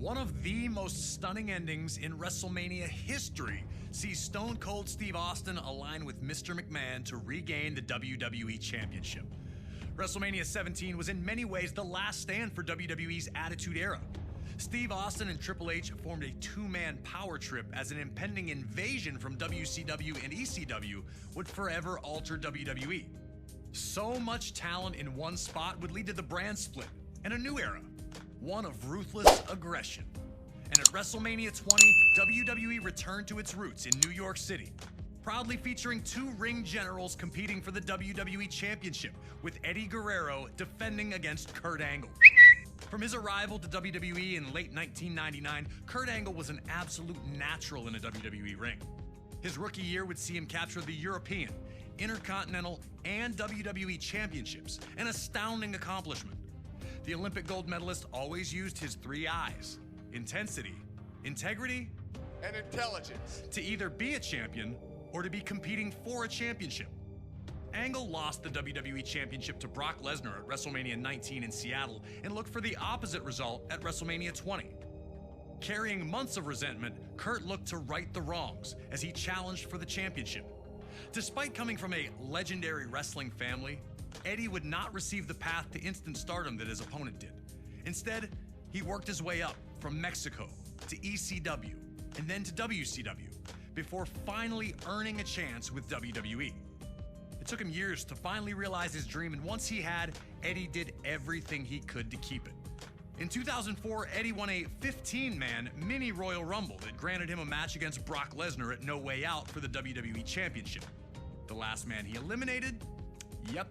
One of the most stunning endings in WrestleMania history sees Stone Cold Steve Austin align with Mr. McMahon to regain the WWE Championship. WrestleMania 17 was in many ways the last stand for WWE's Attitude Era. Steve Austin and Triple H formed a two-man power trip as an impending invasion from WCW and ECW would forever alter WWE. So much talent in one spot would lead to the brand split and a new era, one of ruthless aggression. And at WrestleMania 20, WWE returned to its roots in New York City, proudly featuring two ring generals competing for the WWE Championship, with Eddie Guerrero defending against Kurt Angle. From his arrival to WWE in late 1999, Kurt Angle was an absolute natural in a WWE ring. His rookie year would see him capture the European, Intercontinental, and WWE Championships, an astounding accomplishment. The Olympic gold medalist always used his three I's: intensity, integrity, and intelligence, to either be a champion or to be competing for a championship. Angle lost the WWE Championship to Brock Lesnar at WrestleMania 19 in Seattle and looked for the opposite result at WrestleMania 20. Carrying months of resentment, Kurt looked to right the wrongs as he challenged for the championship. Despite coming from a legendary wrestling family, Eddie would not receive the path to instant stardom that his opponent did. Instead, he worked his way up from Mexico to ECW and then to WCW before finally earning a chance with WWE. It took him years to finally realize his dream, and once he had, Eddie did everything he could to keep it. In 2004, Eddie won a 15-man mini Royal Rumble that granted him a match against Brock Lesnar at No Way Out for the WWE Championship. The last man he eliminated? Yep,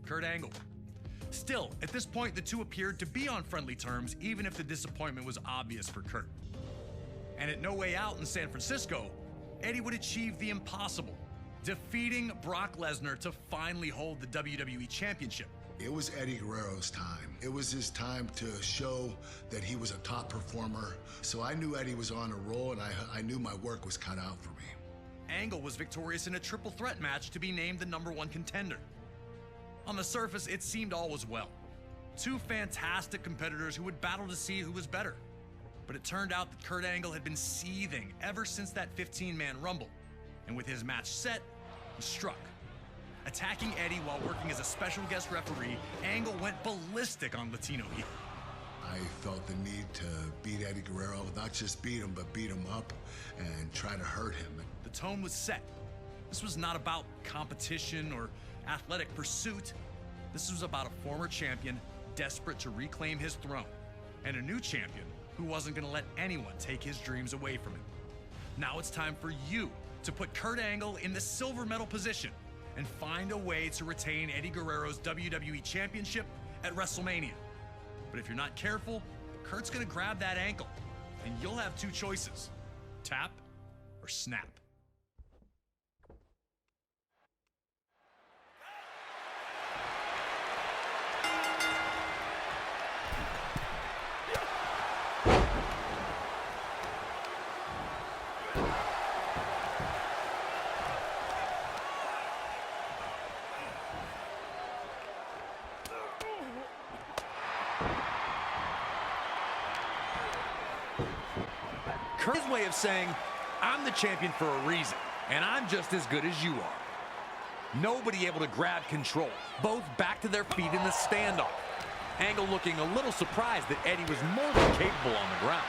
Kurt Angle. Still, at this point, the two appeared to be on friendly terms, even if the disappointment was obvious for Kurt. And at No Way Out in San Francisco, Eddie would achieve the impossible, defeating Brock Lesnar to finally hold the WWE Championship. It was Eddie Guerrero's time. It was his time to show that he was a top performer. So I knew Eddie was on a roll, and I knew my work was cut out for me. Angle was victorious in a triple threat match to be named the #1 contender. On the surface, it seemed all was well. Two fantastic competitors who would battle to see who was better. But it turned out that Kurt Angle had been seething ever since that 15-man Rumble. And with his match set, he struck. Attacking Eddie while working as a special guest referee, Angle went ballistic on Latino heel. I felt the need to beat Eddie Guerrero, not just beat him, but beat him up and try to hurt him. The tone was set. This was not about competition or athletic pursuit. This was about a former champion desperate to reclaim his throne, and a new champion who wasn't going to let anyone take his dreams away from him. Now it's time for you to put Kurt Angle in the silver medal position and find a way to retain Eddie Guerrero's WWE Championship at WrestleMania. But if you're not careful, Kurt's going to grab that ankle, and you'll have two choices: tap or snap. Kurt's way of saying, I'm the champion for a reason, and I'm just as good as you are. Nobody able to grab control, both back to their feet in the standoff. Angle looking a little surprised that Eddie was more than capable on the ground.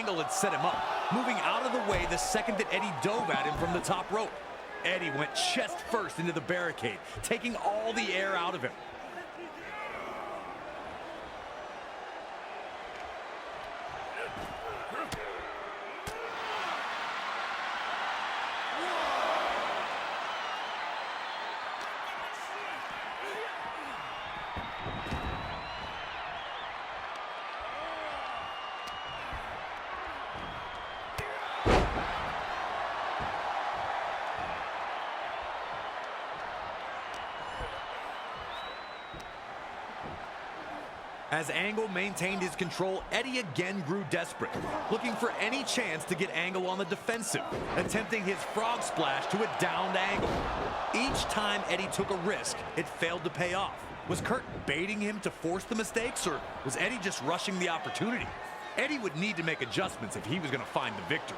Angle had set him up, moving out of the way the second that Eddie dove at him from the top rope. Eddie went chest first into the barricade, taking all the air out of him. As Angle maintained his control, Eddie again grew desperate, looking for any chance to get Angle on the defensive, attempting his frog splash to a downed Angle. Each time Eddie took a risk, it failed to pay off. Was Kurt baiting him to force the mistakes, or was Eddie just rushing the opportunity? Eddie would need to make adjustments if he was going to find the victory.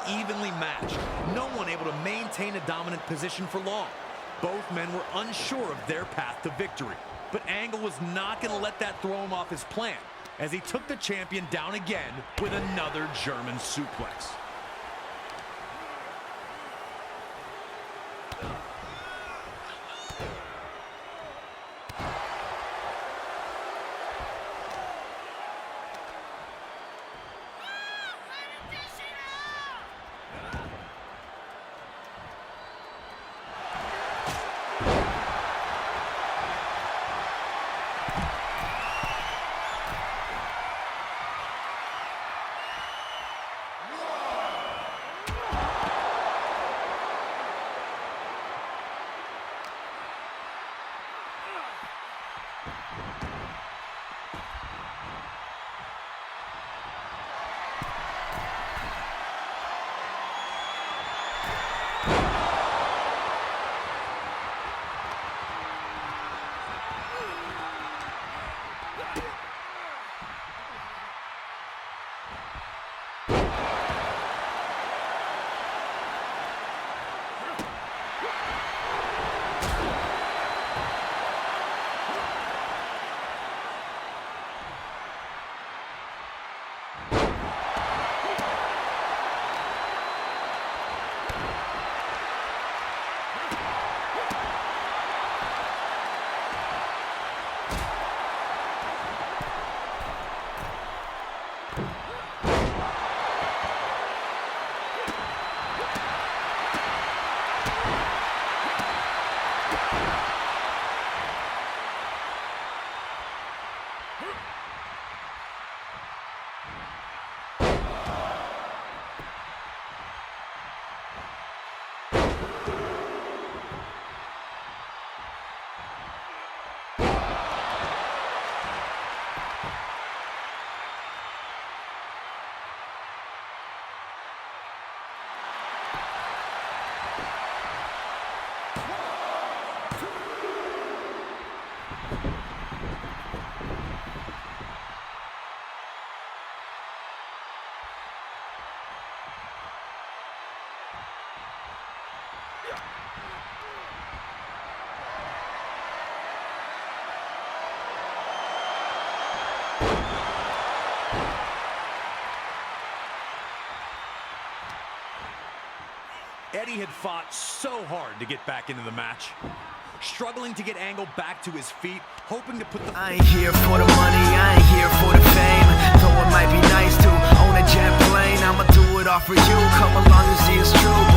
Evenly matched. No one able to maintain a dominant position for long. Both men were unsure of their path to victory. But Angle was not going to let that throw him off his plan, as he took the champion down again with another German suplex. Eddie had fought so hard to get back into the match, struggling to get Angle back to his feet, hoping to put the... I ain't here for the money, I ain't here for the fame. Though it might be nice to own a jet plane, I'ma do it all for you. Come along and see it's true.